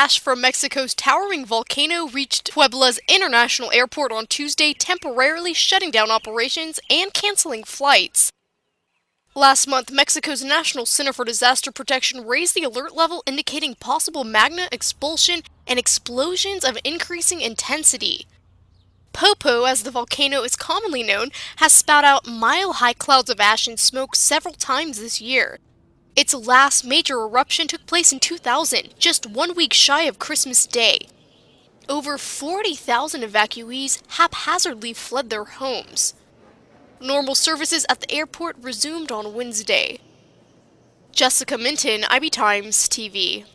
Ash from Mexico's towering volcano reached Puebla's international airport on Tuesday, temporarily shutting down operations and canceling flights. Last month, Mexico's National Center for Disaster Protection raised the alert level, indicating possible magma expulsion and explosions of increasing intensity. Popo, as the volcano is commonly known, has spat out mile-high clouds of ash and smoke several times this year. Its last major eruption took place in 2000, just 1 week shy of Christmas Day. Over 40,000 evacuees haphazardly fled their homes. Normal services at the airport resumed on Wednesday. Jessica Minton, IB Times TV.